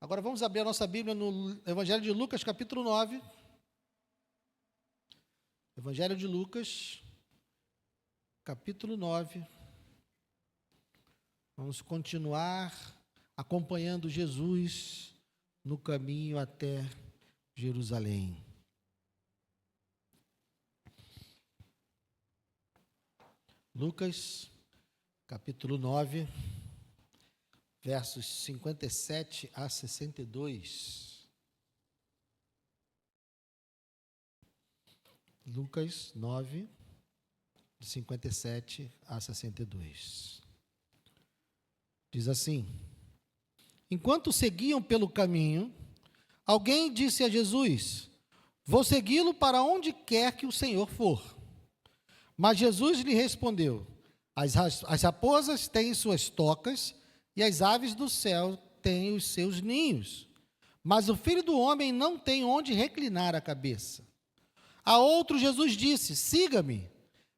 Agora vamos abrir a nossa Bíblia no Evangelho de Lucas, capítulo 9. Evangelho de Lucas, capítulo 9. Vamos continuar acompanhando Jesus no caminho até Jerusalém. Lucas, capítulo 9, versos 57 a 62. Lucas 9, de 57 a 62. Diz assim: Enquanto seguiam pelo caminho, alguém disse a Jesus: Vou segui-lo para onde quer que o Senhor for. Mas Jesus lhe respondeu: As raposas têm suas tocas e as aves do céu têm os seus ninhos, mas o Filho do Homem não tem onde reclinar a cabeça. A outro Jesus disse: Siga-me.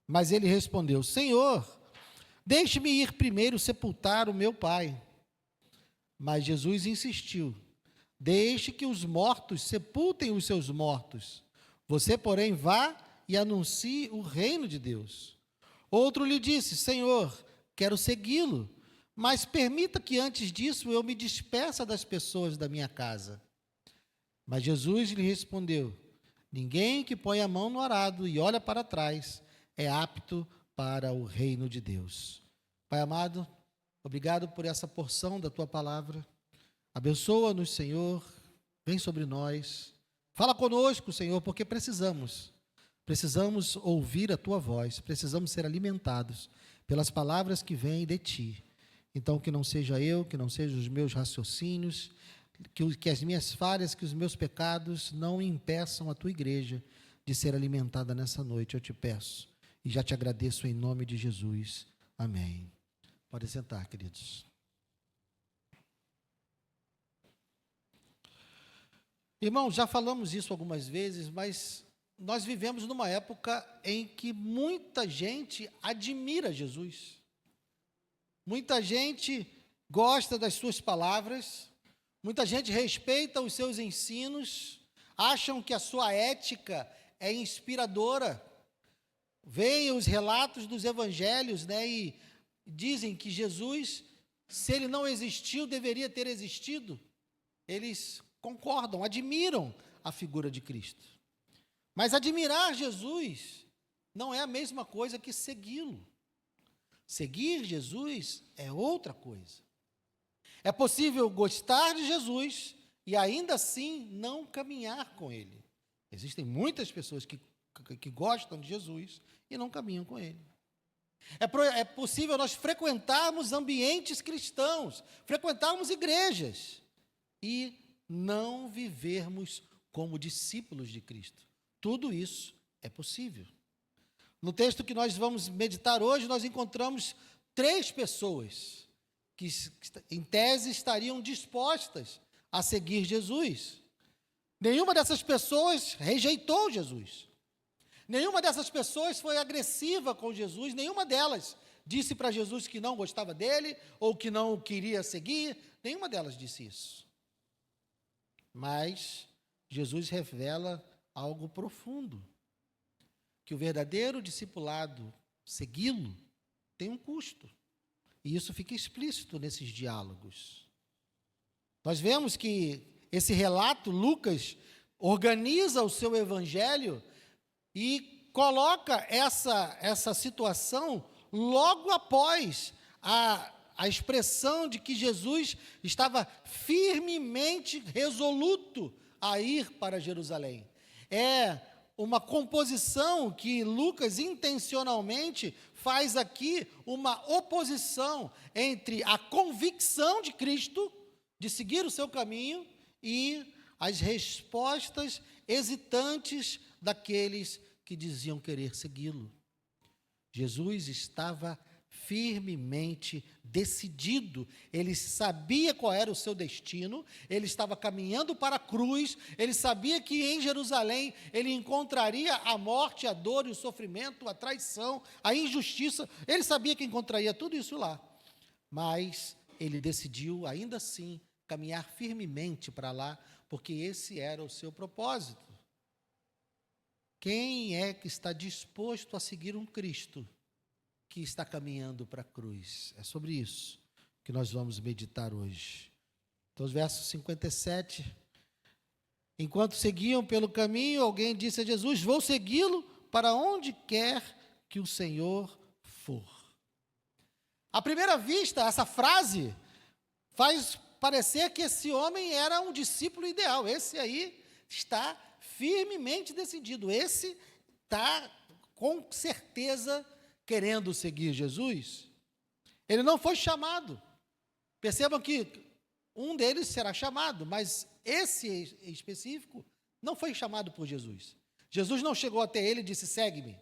Mas ele respondeu: Senhor, deixe-me ir primeiro sepultar o meu pai. Mas Jesus insistiu: Deixe que os mortos sepultem os seus mortos. Você, porém, vá e anuncie o reino de Deus. Outro lhe disse: Senhor, quero segui-lo, mas permita que antes disso eu me despeça das pessoas da minha casa. Mas Jesus lhe respondeu: Ninguém que põe a mão no arado e olha para trás é apto para o reino de Deus. Pai amado, obrigado por essa porção da Tua palavra. Abençoa-nos, Senhor, vem sobre nós. Fala conosco, Senhor, porque precisamos ouvir a Tua voz, precisamos ser alimentados pelas palavras que vêm de Ti. Então, que não seja eu, que não sejam os meus raciocínios, que as minhas falhas, que os meus pecados não impeçam a Tua igreja de ser alimentada nessa noite, eu te peço. E já te agradeço em nome de Jesus. Amém. Pode sentar, queridos. Irmãos, já falamos isso algumas vezes, mas nós vivemos numa época em que muita gente admira Jesus. Muita gente gosta das suas palavras, muita gente respeita os seus ensinos, acham que a sua ética é inspiradora. Veem os relatos dos evangelhos, e dizem que Jesus, se ele não existiu, deveria ter existido. Eles concordam, admiram a figura de Cristo. Mas admirar Jesus não é a mesma coisa que segui-lo. Seguir Jesus é outra coisa. É possível gostar de Jesus e ainda assim não caminhar com Ele. Existem muitas pessoas que gostam de Jesus e não caminham com Ele. É possível nós frequentarmos ambientes cristãos, frequentarmos igrejas e não vivermos como discípulos de Cristo. Tudo isso é possível. No texto que nós vamos meditar hoje, nós encontramos 3 pessoas que, em tese, estariam dispostas a seguir Jesus. Nenhuma dessas pessoas rejeitou Jesus. Nenhuma dessas pessoas foi agressiva com Jesus. Nenhuma delas disse para Jesus que não gostava dele ou que não o queria seguir. Nenhuma delas disse isso. Mas Jesus revela algo profundo. Que o verdadeiro discipulado, segui-lo, tem um custo. E isso fica explícito nesses diálogos. Nós vemos que esse relato, Lucas organiza o seu evangelho e coloca essa situação logo após a expressão de que Jesus estava firmemente resoluto a ir para Jerusalém. É uma composição que Lucas intencionalmente faz aqui uma oposição entre a convicção de Cristo de seguir o seu caminho e as respostas hesitantes daqueles que diziam querer segui-lo. Jesus estava firmemente decidido, ele sabia qual era o seu destino, ele estava caminhando para a cruz, ele sabia que em Jerusalém ele encontraria a morte, a dor e o sofrimento, a traição, a injustiça, ele sabia que encontraria tudo isso lá, mas ele decidiu ainda assim caminhar firmemente para lá, porque esse era o seu propósito. Quem é que está disposto a seguir um Cristo que está caminhando para a cruz? É sobre isso que nós vamos meditar hoje. Então, os versos 57. Enquanto seguiam pelo caminho, alguém disse a Jesus: vou segui-lo para onde quer que o Senhor for. À primeira vista, essa frase faz parecer que esse homem era um discípulo ideal. Esse aí está firmemente decidido. Esse está com certeza querendo seguir Jesus. Ele não foi chamado. Percebam que um deles será chamado, mas esse em específico não foi chamado por Jesus. Jesus não chegou até ele e disse: segue-me.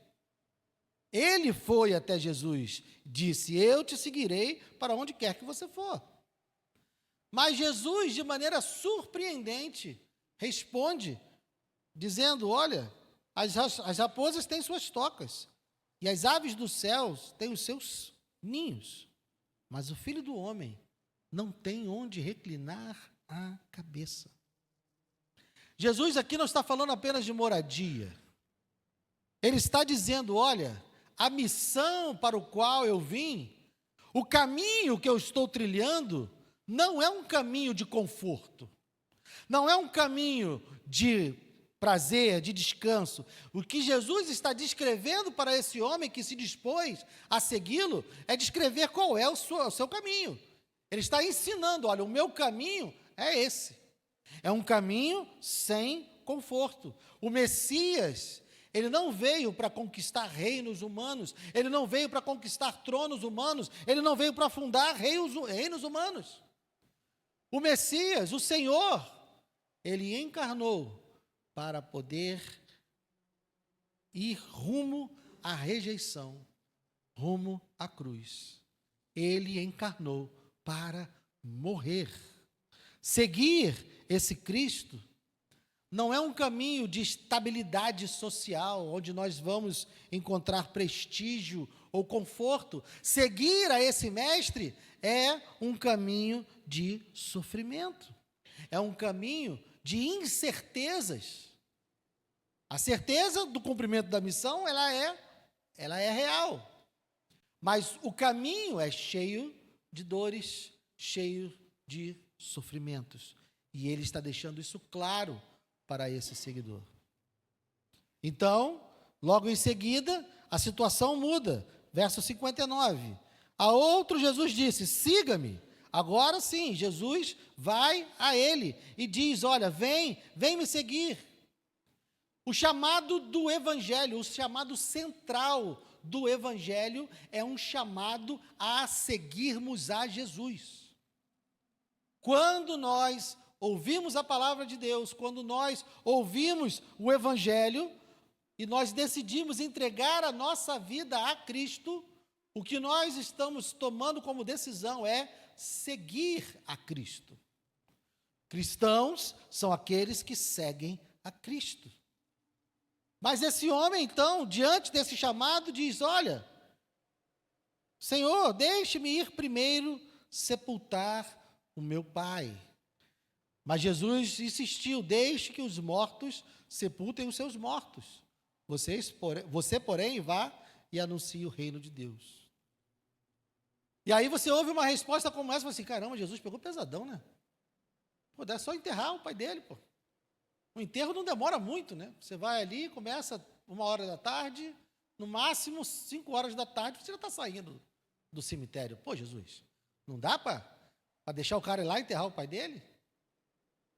Ele foi até Jesus, disse: eu te seguirei para onde quer que você for. Mas Jesus, de maneira surpreendente, responde, dizendo: olha, as raposas têm suas tocas, e as aves dos céus têm os seus ninhos, mas o Filho do Homem não tem onde reclinar a cabeça. Jesus aqui não está falando apenas de moradia. Ele está dizendo: olha, a missão para o qual eu vim, o caminho que eu estou trilhando, não é um caminho de conforto, não é um caminho de prazer, de descanso. O que Jesus está descrevendo para esse homem que se dispôs a segui-lo, é descrever qual é o seu caminho. Ele está ensinando: olha, o meu caminho é esse. É um caminho sem conforto. O Messias, ele não veio para conquistar reinos humanos, ele não veio para conquistar tronos humanos, ele não veio para fundar reinos humanos. O Messias, o Senhor, ele encarnou para poder ir rumo à rejeição, rumo à cruz. Ele encarnou para morrer. Seguir esse Cristo não é um caminho de estabilidade social, onde nós vamos encontrar prestígio ou conforto. Seguir a esse mestre é um caminho de sofrimento, é um caminho de incertezas. A certeza do cumprimento da missão, ela é real, mas o caminho é cheio de dores, cheio de sofrimentos, e ele está deixando isso claro para esse seguidor. Então, logo em seguida, a situação muda. Verso 59. A outro Jesus disse: siga-me. Agora sim, Jesus vai a ele e diz: olha, vem me seguir. O chamado do Evangelho, o chamado central do Evangelho é um chamado a seguirmos a Jesus. Quando nós ouvimos a palavra de Deus, quando nós ouvimos o Evangelho e nós decidimos entregar a nossa vida a Cristo, o que nós estamos tomando como decisão é seguir a Cristo. Cristãos são aqueles que seguem a Cristo. Mas esse homem, então, diante desse chamado, diz: olha, Senhor, deixe-me ir primeiro sepultar o meu pai. Mas Jesus insistiu: deixe que os mortos sepultem os seus mortos. Você, porém, vá e anuncie o reino de Deus. E aí você ouve uma resposta como essa, assim: caramba, Jesus pegou pesadão, né? Pô, dá só enterrar o pai dele, pô. O enterro não demora muito, né? Você vai ali, começa 1h da tarde, no máximo 5h da tarde, você já está saindo do cemitério. Pô, Jesus, não dá para deixar o cara ir lá enterrar o pai dele?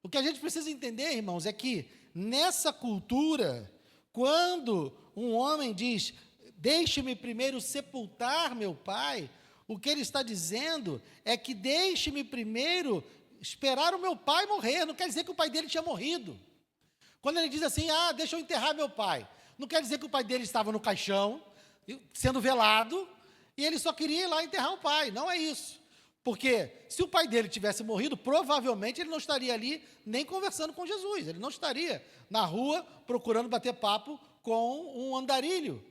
O que a gente precisa entender, irmãos, é que nessa cultura, quando um homem diz: deixe-me primeiro sepultar meu pai, o que ele está dizendo é que deixe-me primeiro esperar o meu pai morrer. Não quer dizer que o pai dele tinha morrido. Quando ele diz assim: deixa eu enterrar meu pai, não quer dizer que o pai dele estava no caixão, sendo velado, e ele só queria ir lá enterrar o pai. Não é isso. Porque se o pai dele tivesse morrido, provavelmente ele não estaria ali nem conversando com Jesus. Ele não estaria na rua procurando bater papo com um andarilho.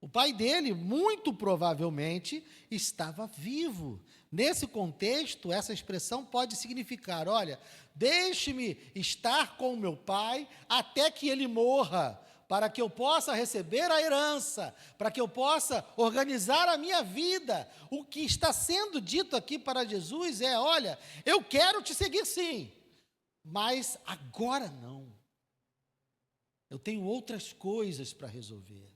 O pai dele, muito provavelmente, estava vivo, Nesse contexto, essa expressão pode significar, olha, deixe-me estar com o meu pai até que ele morra, para que eu possa receber a herança, para que eu possa organizar a minha vida. O que está sendo dito aqui para Jesus é, olha, eu quero te seguir sim, mas agora não. Eu tenho outras coisas para resolver.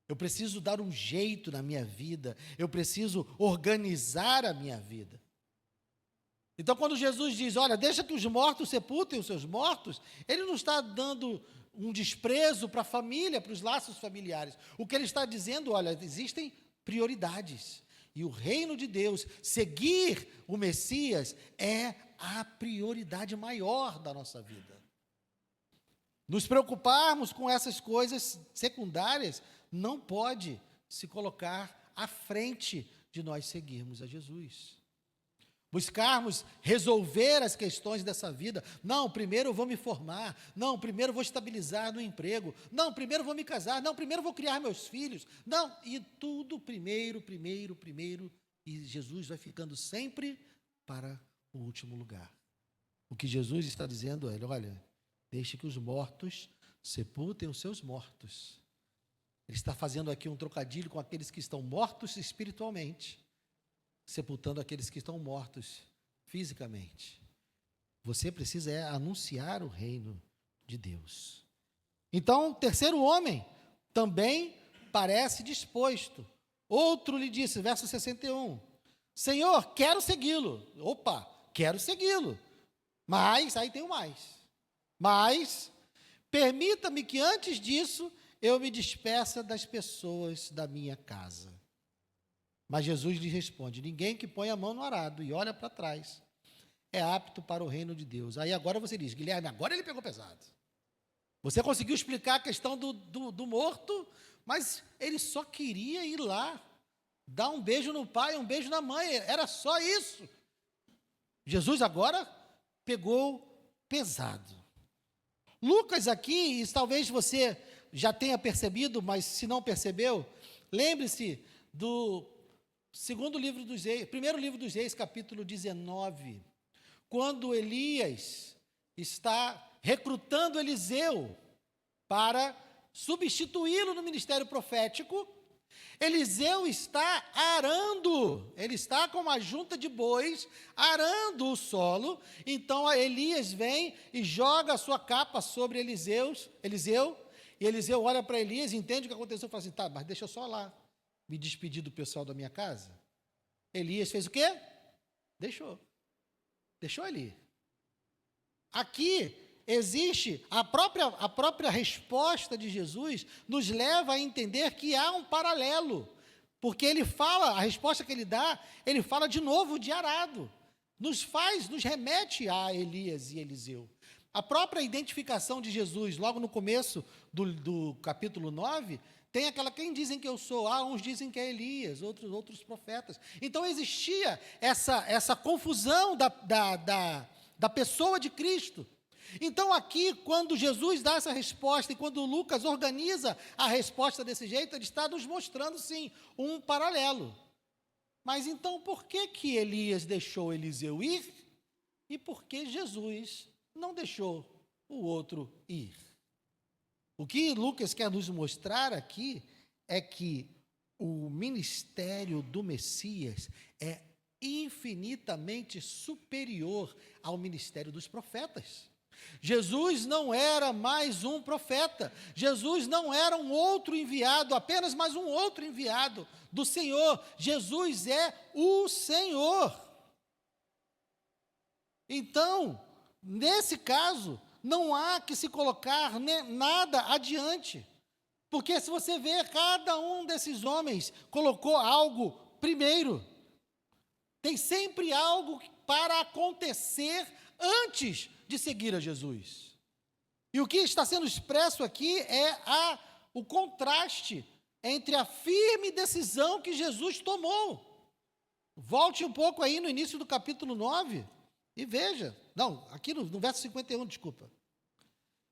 Eu preciso dar um jeito na minha vida, eu preciso organizar a minha vida. Então, quando Jesus diz, olha, deixa que os mortos sepultem os seus mortos, ele não está dando um desprezo para a família, para os laços familiares. O que ele está dizendo, olha, existem prioridades. E o reino de Deus, seguir o Messias, é a prioridade maior da nossa vida. Nos preocuparmos com essas coisas secundárias não pode se colocar à frente de nós seguirmos a Jesus. Buscarmos resolver as questões dessa vida. Não, primeiro eu vou me formar. Não, primeiro eu vou estabilizar no emprego. Não, primeiro eu vou me casar. Não, primeiro eu vou criar meus filhos. Não, e tudo primeiro. E Jesus vai ficando sempre para o último lugar. O que Jesus está dizendo é, olha, deixe que os mortos sepultem os seus mortos. Ele está fazendo aqui um trocadilho com aqueles que estão mortos espiritualmente, sepultando aqueles que estão mortos fisicamente. Você precisa anunciar o reino de Deus. Então, o terceiro homem também parece disposto. Outro lhe disse, verso 61, Senhor, quero segui-lo. Opa, quero segui-lo. Mas, aí tem o mais. Mas, permita-me que antes disso, eu me despeça das pessoas da minha casa. Mas Jesus lhe responde, ninguém que põe a mão no arado e olha para trás é apto para o reino de Deus. Aí agora você diz, Guilherme, agora ele pegou pesado. Você conseguiu explicar a questão do morto, mas ele só queria ir lá, dar um beijo no pai, um beijo na mãe, era só isso. Jesus agora pegou pesado. Lucas aqui, e talvez você já tenha percebido, mas se não percebeu, lembre-se do primeiro livro dos Reis, capítulo 19, quando Elias está recrutando Eliseu para substituí-lo no ministério profético. Eliseu está arando, ele está com uma junta de bois, arando o solo. Então Elias vem e joga a sua capa sobre Eliseu, e Eliseu olha para Elias, entende o que aconteceu e fala assim, tá, mas deixa eu só lá me despedir do pessoal da minha casa. Elias fez o quê? Deixou ali. Aqui existe a própria resposta de Jesus, nos leva a entender que há um paralelo, porque ele fala, a resposta que ele dá, ele fala de novo de arado, nos remete a Elias e Eliseu. A própria identificação de Jesus, logo no começo do capítulo 9, tem aquela, quem dizem que eu sou? Uns dizem que é Elias, outros profetas. Então existia essa confusão da pessoa de Cristo. Então aqui, quando Jesus dá essa resposta e quando Lucas organiza a resposta desse jeito, ele está nos mostrando, sim, um paralelo. Mas então, por que Elias deixou Eliseu ir e por que Jesus não deixou o outro ir? O que Lucas quer nos mostrar aqui é que o ministério do Messias é infinitamente superior ao ministério dos profetas. Jesus não era mais um profeta, Jesus não era um outro enviado, apenas mais um outro enviado do Senhor. Jesus é o Senhor. Então, nesse caso, não há que se colocar nada adiante, porque se você ver, cada um desses homens colocou algo primeiro. Tem sempre algo para acontecer antes de seguir a Jesus. E o que está sendo expresso aqui é o contraste entre a firme decisão que Jesus tomou. Volte um pouco aí no início do capítulo 9 e veja. Não, aqui no verso 51, desculpa.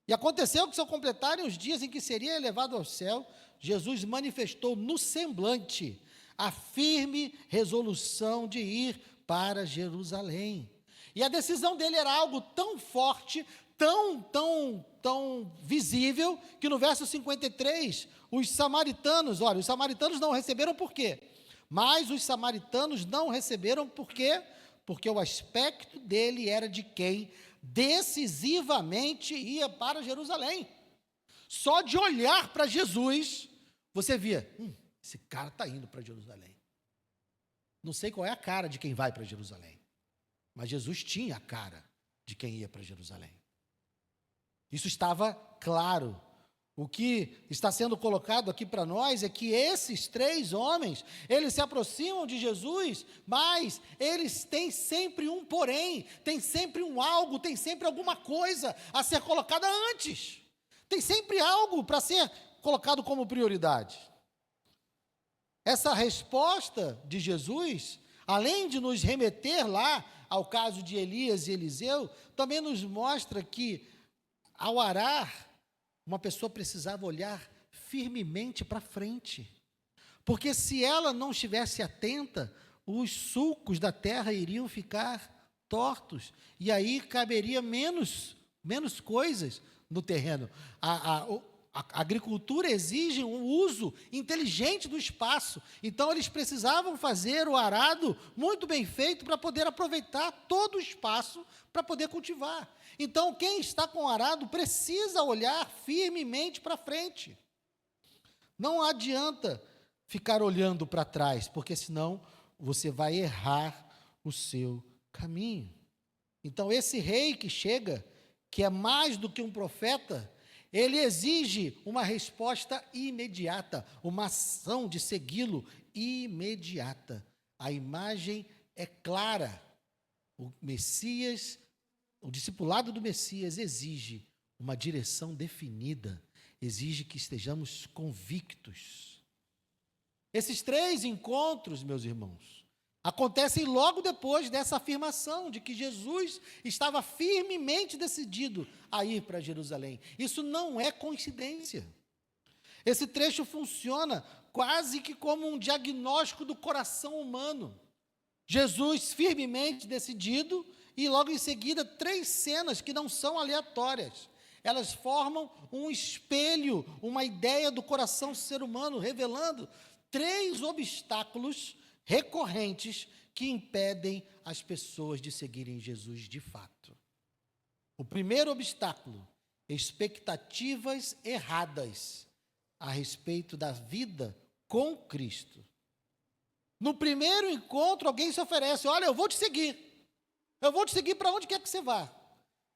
E aconteceu que, se completarem os dias em que seria elevado ao céu, Jesus manifestou no semblante a firme resolução de ir para Jerusalém. E a decisão dele era algo tão forte, tão visível, que no verso 53, os samaritanos não receberam por quê? Mas os samaritanos não receberam por quê? Porque o aspecto dele era de quem decisivamente ia para Jerusalém. Só de olhar para Jesus, você via, esse cara está indo para Jerusalém. Não sei qual é a cara de quem vai para Jerusalém, mas Jesus tinha a cara de quem ia para Jerusalém. Isso estava claro. O que está sendo colocado aqui para nós é que esses 3 homens, eles se aproximam de Jesus, mas eles têm sempre um porém, tem sempre um algo, tem sempre alguma coisa a ser colocada antes. Tem sempre algo para ser colocado como prioridade. Essa resposta de Jesus, além de nos remeter lá ao caso de Elias e Eliseu, também nos mostra que, ao arar, uma pessoa precisava olhar firmemente para frente. Porque se ela não estivesse atenta, os sulcos da terra iriam ficar tortos. E aí caberia menos coisas no terreno. A agricultura exige um uso inteligente do espaço. Então, eles precisavam fazer o arado muito bem feito para poder aproveitar todo o espaço para poder cultivar. Então, quem está com o arado precisa olhar firmemente para frente. Não adianta ficar olhando para trás, porque senão você vai errar o seu caminho. Então, esse rei que chega, que é mais do que um profeta, ele exige uma resposta imediata, uma ação de segui-lo imediata. A imagem é clara. O Messias, o discipulado do Messias exige uma direção definida, exige que estejamos convictos. Esses 3 encontros, meus irmãos, acontecem logo depois dessa afirmação de que Jesus estava firmemente decidido a ir para Jerusalém. Isso não é coincidência. Esse trecho funciona quase que como um diagnóstico do coração humano. Jesus firmemente decidido e logo em seguida 3 cenas que não são aleatórias. Elas formam um espelho, uma ideia do coração do ser humano, revelando 3 obstáculos recorrentes que impedem as pessoas de seguirem Jesus de fato. O primeiro obstáculo, expectativas erradas a respeito da vida com Cristo. No primeiro encontro, alguém se oferece, olha, eu vou te seguir para onde quer que você vá.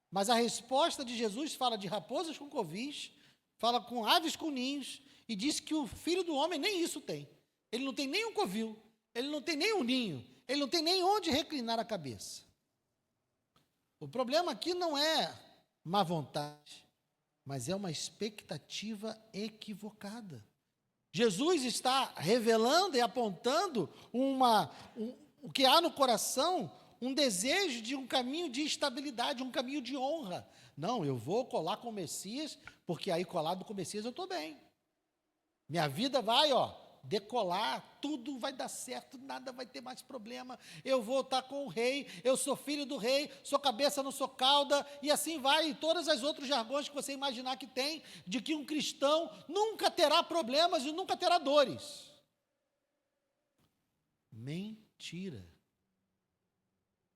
Mas a resposta de Jesus fala de raposas com covis, fala com aves com ninhos, e diz que o Filho do Homem nem isso tem. Ele não tem nem um covil, ele não tem nem um ninho, ele não tem nem onde reclinar a cabeça. O problema aqui não é má vontade, mas é uma expectativa equivocada. Jesus está revelando e apontando o que há no coração, um desejo de um caminho de estabilidade, um caminho de honra. Não, eu vou colar com o Messias, porque aí colado com o Messias eu estou bem. Minha vida vai, decolar, tudo vai dar certo, nada vai ter mais problema, eu vou estar com o rei, eu sou filho do rei, sou cabeça, não sou cauda, e assim vai, e todos os outros jargões que você imaginar que tem, de que um cristão nunca terá problemas e nunca terá dores. Mentira.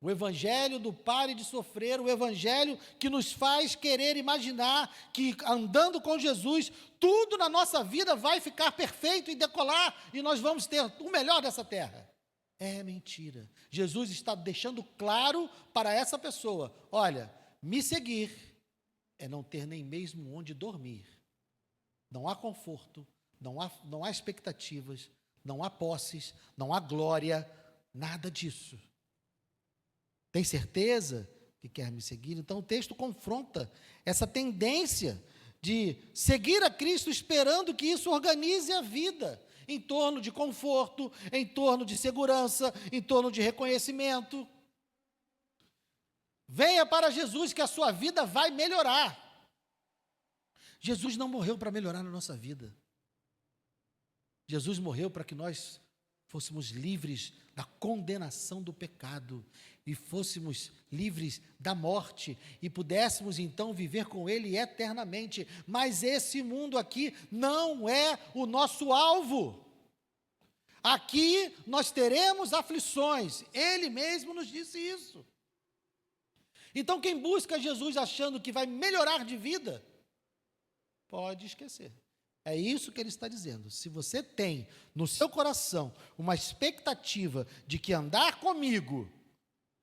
O evangelho do pare de sofrer, o evangelho que nos faz querer imaginar que andando com Jesus, tudo na nossa vida vai ficar perfeito e decolar, e nós vamos ter o melhor dessa terra. É mentira. Jesus está deixando claro para essa pessoa, olha, me seguir é não ter nem mesmo onde dormir. Não há conforto, não há expectativas, não há posses, não há glória, nada disso. Tem certeza que quer me seguir? Então o texto confronta essa tendência de seguir a Cristo esperando que isso organize a vida em torno de conforto, em torno de segurança, em torno de reconhecimento. Venha para Jesus que a sua vida vai melhorar. Jesus não morreu para melhorar a nossa vida. Jesus morreu para que nós fôssemos livres da condenação do pecado e fôssemos livres da morte e pudéssemos então viver com Ele eternamente. Mas esse mundo aqui não é o nosso alvo. Aqui nós teremos aflições. Ele mesmo nos disse isso. Então quem busca Jesus achando que vai melhorar de vida, pode esquecer. É isso que ele está dizendo. Se você tem no seu coração uma expectativa de que andar comigo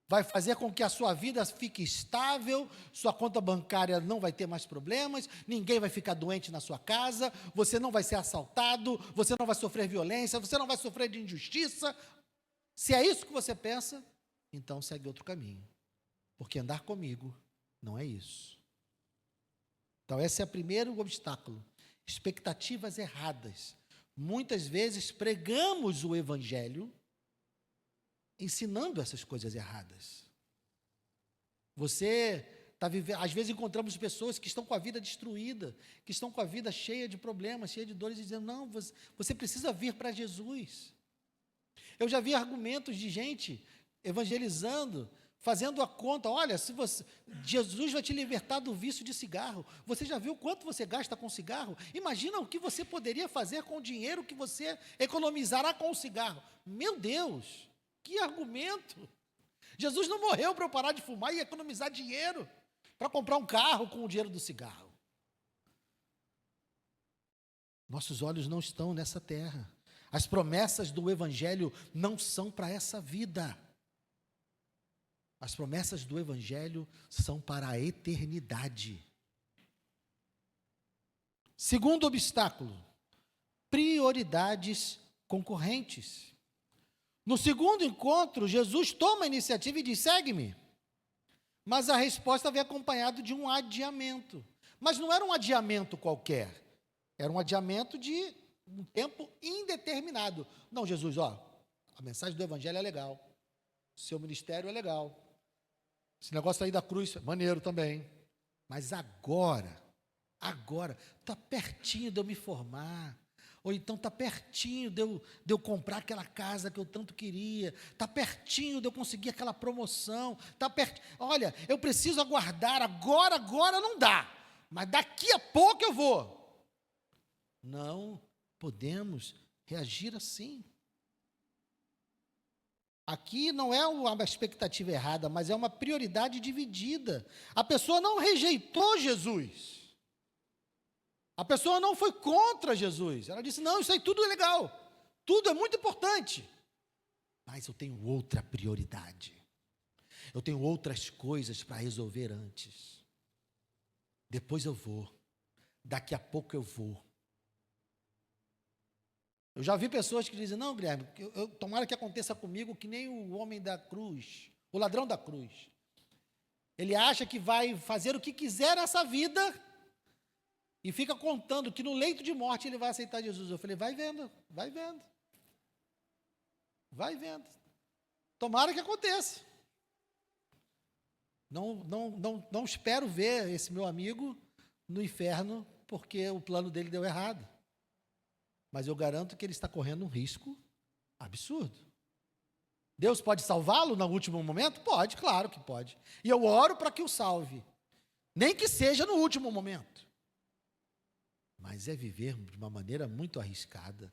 vai fazer com que a sua vida fique estável, sua conta bancária não vai ter mais problemas, ninguém vai ficar doente na sua casa, você não vai ser assaltado, você não vai sofrer violência, você não vai sofrer de injustiça. Se é isso que você pensa, então segue outro caminho. Porque andar comigo não é isso. Então esse é o primeiro obstáculo. Expectativas erradas. Muitas vezes pregamos o evangelho ensinando essas coisas erradas. Você está vivendo, às vezes encontramos pessoas que estão com a vida destruída, que estão com a vida cheia de problemas, cheia de dores, e dizendo, não, você precisa vir para Jesus. Eu já vi argumentos de gente evangelizando, fazendo a conta, olha, se você, Jesus vai te libertar do vício de cigarro. Você já viu quanto você gasta com cigarro? Imagina o que você poderia fazer com o dinheiro que você economizará com o cigarro. Meu Deus, que argumento! Jesus não morreu para eu parar de fumar e economizar dinheiro para comprar um carro com o dinheiro do cigarro. Nossos olhos não estão nessa terra. As promessas do Evangelho não são para essa vida. As promessas do Evangelho são para a eternidade. Segundo obstáculo, prioridades concorrentes. No segundo encontro, Jesus toma a iniciativa e diz, segue-me. Mas a resposta vem acompanhada de um adiamento. Mas não era um adiamento qualquer. Era um adiamento de um tempo indeterminado. Não, Jesus, ó, a mensagem do Evangelho é legal. Seu ministério é legal. Esse negócio aí da cruz é maneiro também. Mas agora, está pertinho de eu me formar. Ou então está pertinho de eu comprar aquela casa que eu tanto queria. Está pertinho de eu conseguir aquela promoção. Está pertinho. Olha, eu preciso aguardar. Agora não dá. Mas daqui a pouco eu vou. Não podemos reagir assim. Aqui não é uma expectativa errada, mas é uma prioridade dividida. A pessoa não rejeitou Jesus. A pessoa não foi contra Jesus. Ela disse, não, isso aí tudo é legal. Tudo é muito importante. Mas eu tenho outra prioridade. Eu tenho outras coisas para resolver antes. Depois eu vou. Daqui a pouco eu vou. Eu já vi pessoas que dizem, não, Guilherme, tomara que aconteça comigo que nem o homem da cruz, o ladrão da cruz. Ele acha que vai fazer o que quiser nessa vida e fica contando que no leito de morte ele vai aceitar Jesus. Eu falei, vai vendo. Tomara que aconteça. Não espero ver esse meu amigo no inferno porque o plano dele deu errado. Mas eu garanto que ele está correndo um risco absurdo. Deus pode salvá-lo no último momento? Pode, claro que pode. E eu oro para que o salve. Nem que seja no último momento. Mas é viver de uma maneira muito arriscada.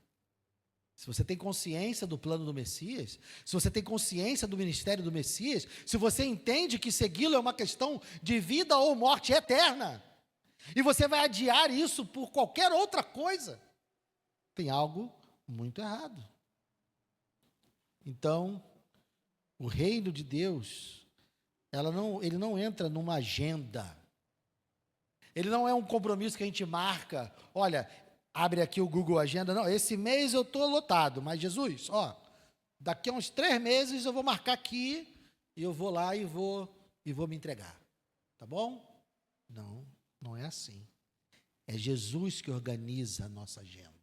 Se você tem consciência do plano do Messias, se você tem consciência do ministério do Messias, se você entende que segui-lo é uma questão de vida ou morte eterna, e você vai adiar isso por qualquer outra coisa, tem algo muito errado. Então, o reino de Deus, ele não entra numa agenda. Ele não é um compromisso que a gente marca. Olha, abre aqui o Google Agenda. Não, esse mês eu estou lotado. Mas Jesus, ó, daqui a uns 3 meses eu vou marcar aqui e eu vou lá e vou me entregar. Tá bom? Não é assim. É Jesus que organiza a nossa agenda.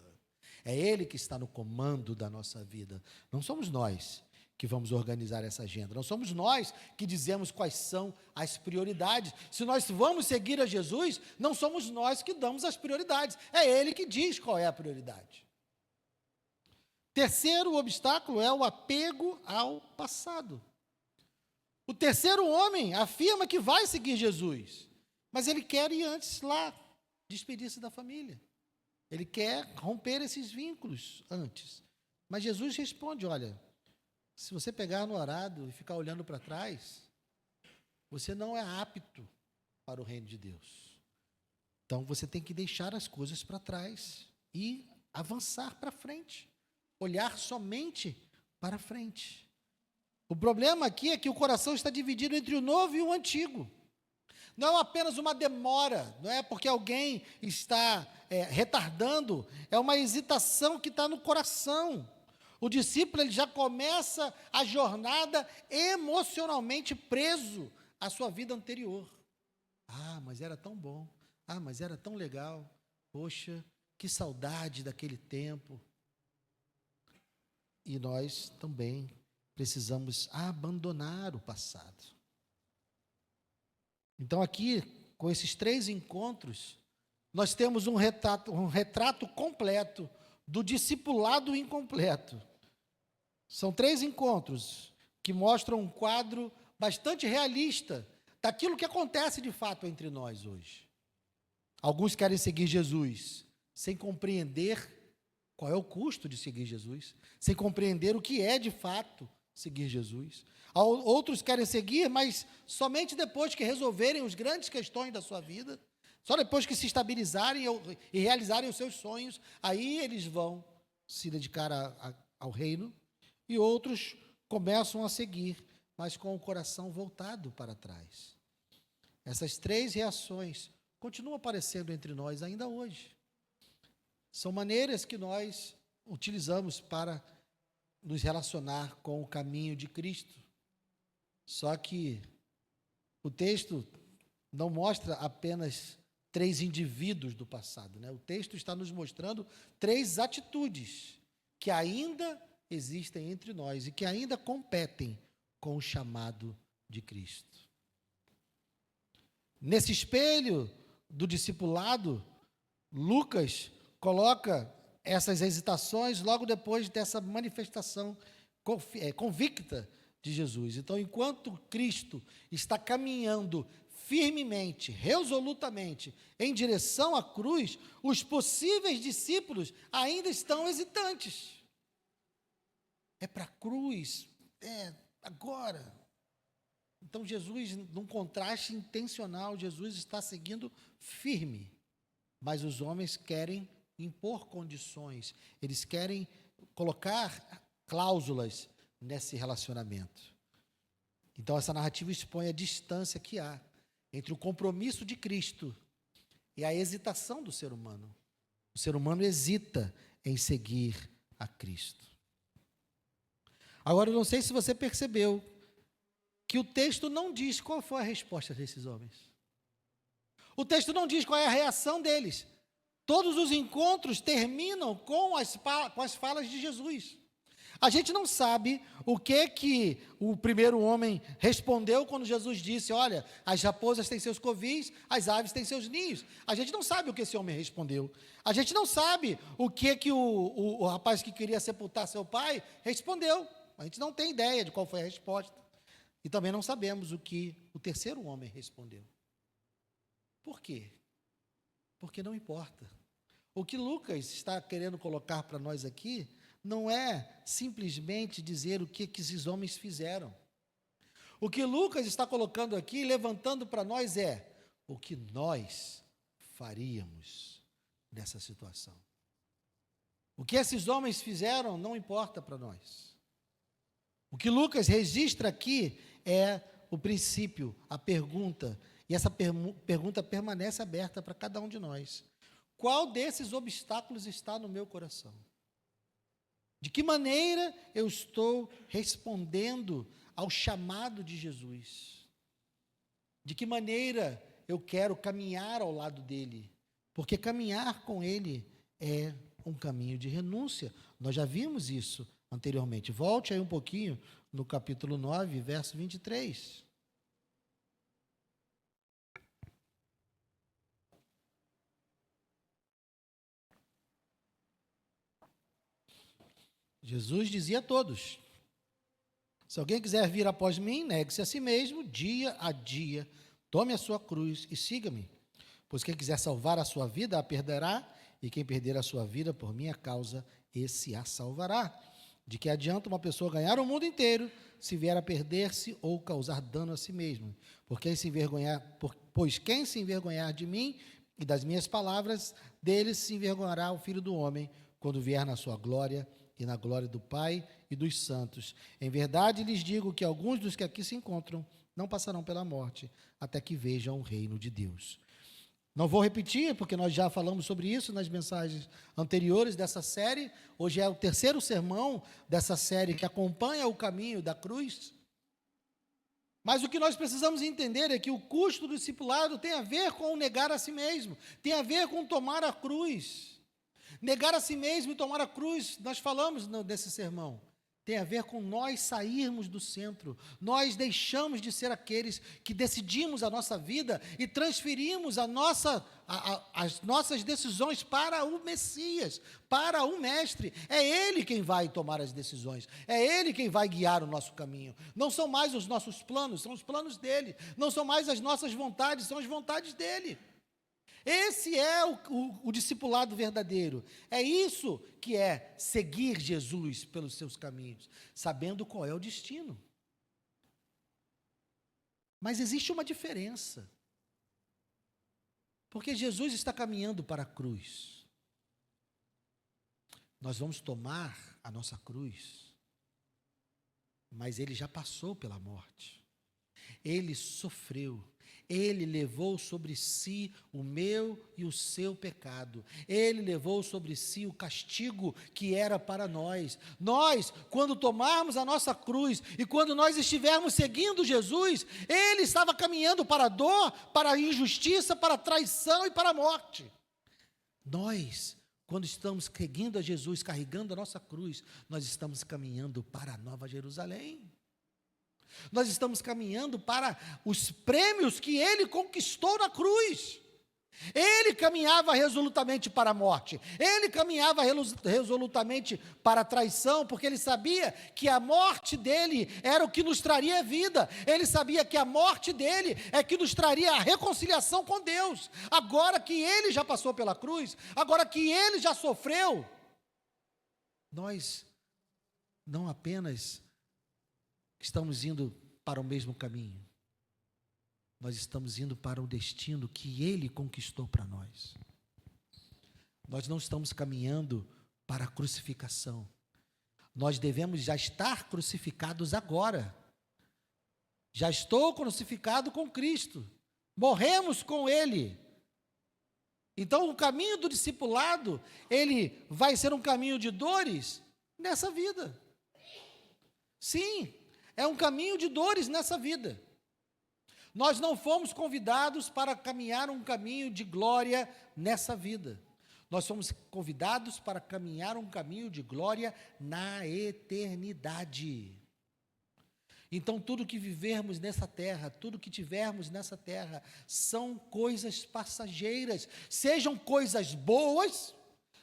É Ele que está no comando da nossa vida. Não somos nós que vamos organizar essa agenda. Não somos nós que dizemos quais são as prioridades. Se nós vamos seguir a Jesus, não somos nós que damos as prioridades. É Ele que diz qual é a prioridade. Terceiro obstáculo é o apego ao passado. O terceiro homem afirma que vai seguir Jesus, mas ele quer ir antes lá, despedir-se da família. Ele quer romper esses vínculos antes. Mas Jesus responde, olha, se você pegar no arado e ficar olhando para trás, você não é apto para o reino de Deus. Então você tem que deixar as coisas para trás e avançar para frente. Olhar somente para frente. O problema aqui é que o coração está dividido entre o novo e o antigo. Não é apenas uma demora, não é porque alguém está retardando, é uma hesitação que está no coração. O discípulo ele já começa a jornada emocionalmente preso à sua vida anterior. Ah, mas era tão bom. Ah, mas era tão legal. Poxa, que saudade daquele tempo. E nós também precisamos abandonar o passado. Então aqui, com esses 3 encontros, nós temos um retrato completo do discipulado incompleto. São 3 encontros que mostram um quadro bastante realista daquilo que acontece de fato entre nós hoje. Alguns querem seguir Jesus sem compreender qual é o custo de seguir Jesus, sem compreender o que é de fato seguir Jesus. Outros querem seguir, mas somente depois que resolverem as grandes questões da sua vida, só depois que se estabilizarem e realizarem os seus sonhos, aí eles vão se dedicar ao reino. E outros começam a seguir, mas com o coração voltado para trás. Essas 3 reações continuam aparecendo entre nós ainda hoje. São maneiras que nós utilizamos para nos relacionar com o caminho de Cristo. Só que o texto não mostra apenas 3 indivíduos do passado, né? O texto está nos mostrando 3 atitudes que ainda existem entre nós e que ainda competem com o chamado de Cristo. Nesse espelho do discipulado, Lucas coloca essas hesitações logo depois dessa manifestação convicta de Jesus. Então, enquanto Cristo está caminhando firmemente, resolutamente, em direção à cruz, os possíveis discípulos ainda estão hesitantes. É para a cruz, agora. Então, Jesus, num contraste intencional, Jesus está seguindo firme, mas os homens querem impor condições, eles querem colocar cláusulas nesse relacionamento. Então, essa narrativa expõe a distância que há entre o compromisso de Cristo e a hesitação do ser humano. O ser humano hesita em seguir a Cristo. Agora, eu não sei se você percebeu que o texto não diz qual foi a resposta desses homens. O texto não diz qual é a reação deles. Todos os encontros terminam com as falas de Jesus. A gente não sabe o que o primeiro homem respondeu quando Jesus disse, olha, as raposas têm seus covis, as aves têm seus ninhos. A gente não sabe o que esse homem respondeu. A gente não sabe o que o rapaz que queria sepultar seu pai respondeu. A gente não tem ideia de qual foi a resposta. E também não sabemos o que o terceiro homem respondeu. Por quê? Porque não importa. O que Lucas está querendo colocar para nós aqui não é simplesmente dizer o que esses homens fizeram. O que Lucas está colocando aqui, levantando para nós é o que nós faríamos nessa situação. O que esses homens fizeram não importa para nós. O que Lucas registra aqui é o princípio, a pergunta, e essa pergunta permanece aberta para cada um de nós. Qual desses obstáculos está no meu coração? De que maneira eu estou respondendo ao chamado de Jesus? De que maneira eu quero caminhar ao lado dele? Porque caminhar com ele é um caminho de renúncia. Nós já vimos isso anteriormente. Volte aí um pouquinho no capítulo 9, verso 23. Jesus dizia a todos: se alguém quiser vir após mim, negue-se a si mesmo, dia a dia, tome a sua cruz e siga-me. Pois quem quiser salvar a sua vida, a perderá, e quem perder a sua vida por minha causa, esse a salvará. De que adianta uma pessoa ganhar o mundo inteiro, se vier a perder-se ou causar dano a si mesmo? Pois quem se envergonhar de mim e das minhas palavras, dele se envergonhará o Filho do Homem, quando vier na sua glória e na glória do Pai e dos santos. Em verdade lhes digo que alguns dos que aqui se encontram não passarão pela morte, até que vejam o reino de Deus. Não vou repetir, porque nós já falamos sobre isso nas mensagens anteriores dessa série. Hoje é o terceiro sermão dessa série que acompanha o caminho da cruz. Mas o que nós precisamos entender é que o custo do discipulado tem a ver com negar a si mesmo, tem a ver com tomar a cruz. Negar a si mesmo e tomar a cruz, nós falamos nesse sermão, tem a ver com nós sairmos do centro. Nós deixamos de ser aqueles que decidimos a nossa vida e transferimos as nossas decisões para o Messias, para o Mestre. É Ele quem vai tomar as decisões, é Ele quem vai guiar o nosso caminho. Não são mais os nossos planos, são os planos dEle. Não são mais as nossas vontades, são as vontades dEle. Esse é o discipulado verdadeiro. É isso que é seguir Jesus pelos seus caminhos, sabendo qual é o destino. Mas existe uma diferença. Porque Jesus está caminhando para a cruz. Nós vamos tomar a nossa cruz, mas Ele já passou pela morte. Ele sofreu. Ele levou sobre si o meu e o seu pecado. Ele levou sobre si o castigo que era para nós. Nós, quando tomarmos a nossa cruz e quando nós estivermos seguindo Jesus, Ele estava caminhando para a dor, para a injustiça, para a traição e para a morte. Nós, quando estamos seguindo a Jesus, carregando a nossa cruz, nós estamos caminhando para a Nova Jerusalém. Nós estamos caminhando para os prêmios que Ele conquistou na cruz. Ele caminhava resolutamente para a morte. Ele caminhava resolutamente para a traição, porque Ele sabia que a morte dEle era o que nos traria vida. Ele sabia que a morte dEle é que nos traria a reconciliação com Deus. Agora que Ele já passou pela cruz, agora que Ele já sofreu, nós não apenas estamos indo para o mesmo caminho, nós estamos indo para o destino que Ele conquistou para nós. Nós não estamos caminhando para a crucificação, nós devemos já estar crucificados agora. Já estou crucificado com Cristo, morremos com Ele. Então o caminho do discipulado, ele vai ser um caminho de dores nessa vida. Sim, é um caminho de dores nessa vida. Nós não fomos convidados para caminhar um caminho de glória nessa vida. Nós fomos convidados para caminhar um caminho de glória na eternidade. Então, tudo que vivermos nessa terra, tudo que tivermos nessa terra, são coisas passageiras, sejam coisas boas.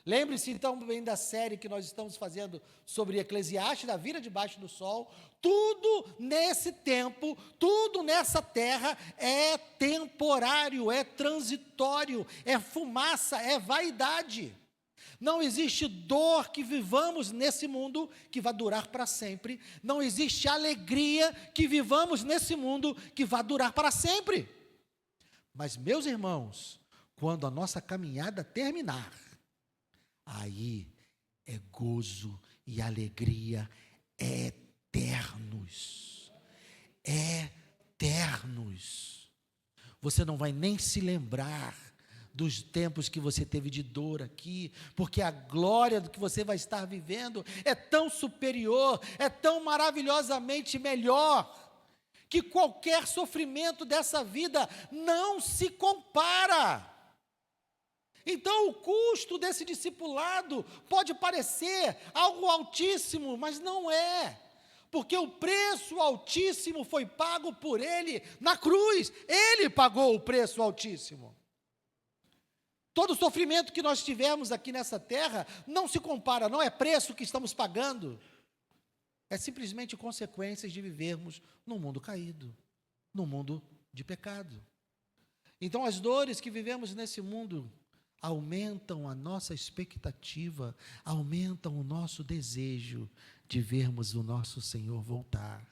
Lembre-se então bem da série que nós estamos fazendo sobre Eclesiastes, da vida debaixo do sol. Tudo nesse tempo, tudo nessa terra é temporário, é transitório, é fumaça, é vaidade. Não existe dor que vivamos nesse mundo que vai durar para sempre. Não existe alegria que vivamos nesse mundo que vai durar para sempre. Mas, meus irmãos, quando a nossa caminhada terminar, aí é gozo e alegria eternos. Eternos. Você não vai nem se lembrar dos tempos que você teve de dor aqui, porque a glória do que você vai estar vivendo é tão superior, é tão maravilhosamente melhor, que qualquer sofrimento dessa vida não se compara. Então o custo desse discipulado pode parecer algo altíssimo, mas não é, porque o preço altíssimo foi pago por Ele na cruz. Ele pagou o preço altíssimo. Todo o sofrimento que nós tivemos aqui nessa terra não se compara, não é preço que estamos pagando. É simplesmente consequências de vivermos num mundo caído, num mundo de pecado. Então, as dores que vivemos nesse mundo aumentam a nossa expectativa, aumentam o nosso desejo de vermos o nosso Senhor voltar,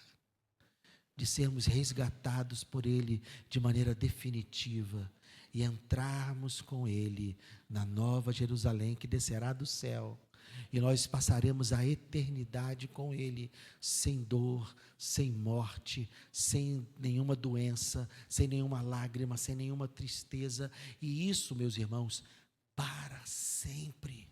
de sermos resgatados por Ele de maneira definitiva e entrarmos com Ele na nova Jerusalém que descerá do céu. E nós passaremos a eternidade com Ele, sem dor, sem morte, sem nenhuma doença, sem nenhuma lágrima, sem nenhuma tristeza. E isso, meus irmãos, para sempre.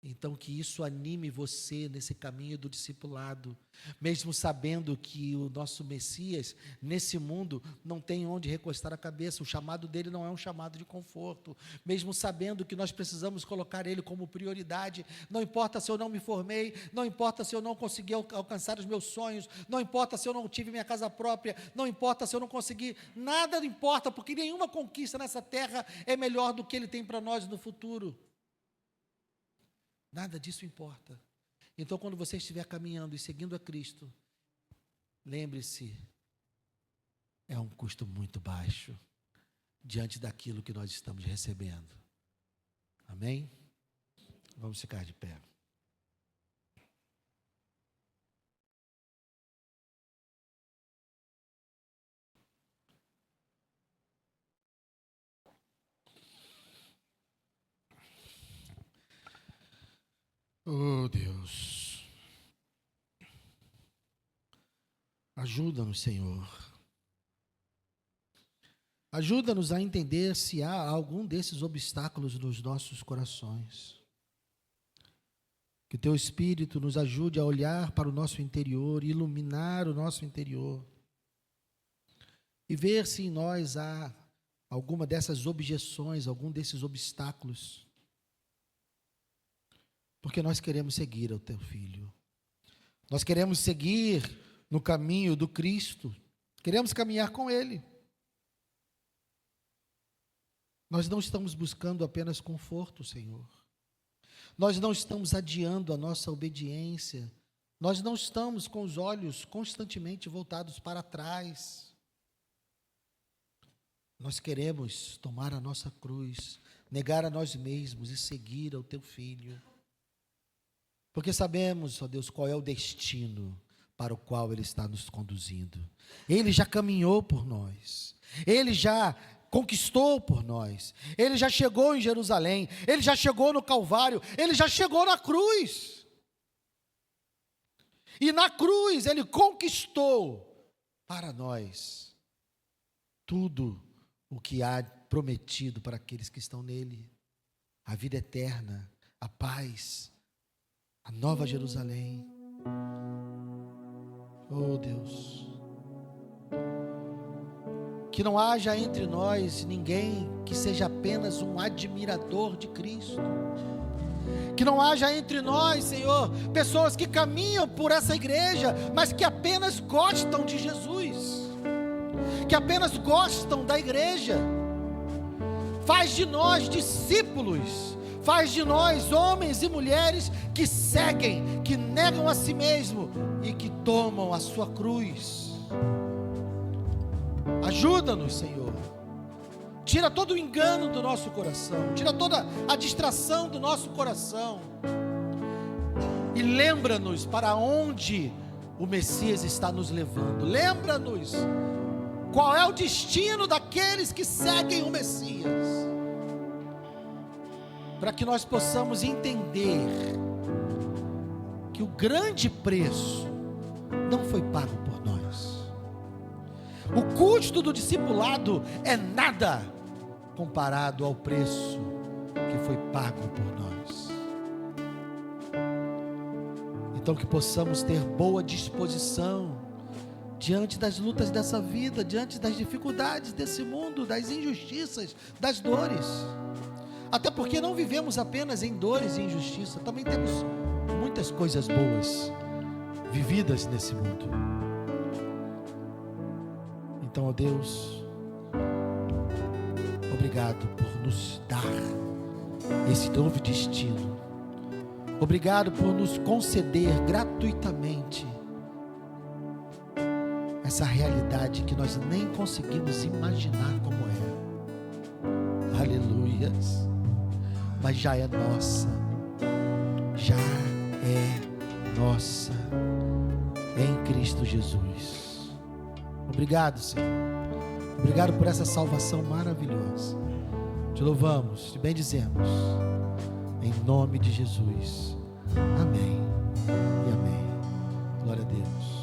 Então, que isso anime você nesse caminho do discipulado, mesmo sabendo que o nosso Messias, nesse mundo, não tem onde recostar a cabeça, o chamado dele não é um chamado de conforto, mesmo sabendo que nós precisamos colocar ele como prioridade, não importa se eu não me formei, não importa se eu não consegui alcançar os meus sonhos, não importa se eu não tive minha casa própria, não importa se eu não consegui, nada importa, porque nenhuma conquista nessa terra é melhor do que ele tem para nós no futuro. Nada disso importa. Então, quando você estiver caminhando e seguindo a Cristo, lembre-se, é um custo muito baixo diante daquilo que nós estamos recebendo. Amém? Vamos ficar de pé. Oh, Deus, ajuda-nos, Senhor. Ajuda-nos a entender se há algum desses obstáculos nos nossos corações. Que Teu Espírito nos ajude a olhar para o nosso interior, iluminar o nosso interior e ver se em nós há alguma dessas objeções, algum desses obstáculos. Porque nós queremos seguir ao Teu Filho. Nós queremos seguir no caminho do Cristo. Queremos caminhar com Ele. Nós não estamos buscando apenas conforto, Senhor. Nós não estamos adiando a nossa obediência. Nós não estamos com os olhos constantemente voltados para trás. Nós queremos tomar a nossa cruz, negar a nós mesmos e seguir ao Teu Filho. Porque sabemos, ó Deus, qual é o destino para o qual Ele está nos conduzindo. Ele já caminhou por nós. Ele já conquistou por nós. Ele já chegou em Jerusalém. Ele já chegou no Calvário. Ele já chegou na cruz. E na cruz Ele conquistou para nós tudo o que há prometido para aqueles que estão nele. A vida eterna, a paz, a nova Jerusalém. Oh Deus, que não haja entre nós ninguém que seja apenas um admirador de Cristo. Que não haja entre nós, Senhor, pessoas que caminham por essa igreja, mas que apenas gostam de Jesus, que apenas gostam da igreja. Faz de nós discípulos, faz de nós homens e mulheres que seguem, que negam a si mesmo e que tomam a sua cruz. Ajuda-nos, Senhor. Tira todo o engano do nosso coração, tira toda a distração do nosso coração e lembra-nos para onde o Messias está nos levando. Lembra-nos qual é o destino daqueles que seguem o Messias, para que nós possamos entender que o grande preço não foi pago por nós. O custo do discipulado é nada comparado ao preço que foi pago por nós. Então que possamos ter boa disposição diante das lutas dessa vida, diante das dificuldades desse mundo, das injustiças, das dores. Até porque não vivemos apenas em dores e injustiça, também temos muitas coisas boas vividas nesse mundo. Então, ó Deus, obrigado por nos dar esse novo destino. Obrigado por nos conceder gratuitamente essa realidade que nós nem conseguimos imaginar como é. Aleluias. Mas já é nossa. Já é nossa. Em Cristo Jesus. Obrigado, Senhor. Obrigado por essa salvação maravilhosa. Te louvamos, te bendizemos. Em nome de Jesus. Amém e amém. Glória a Deus.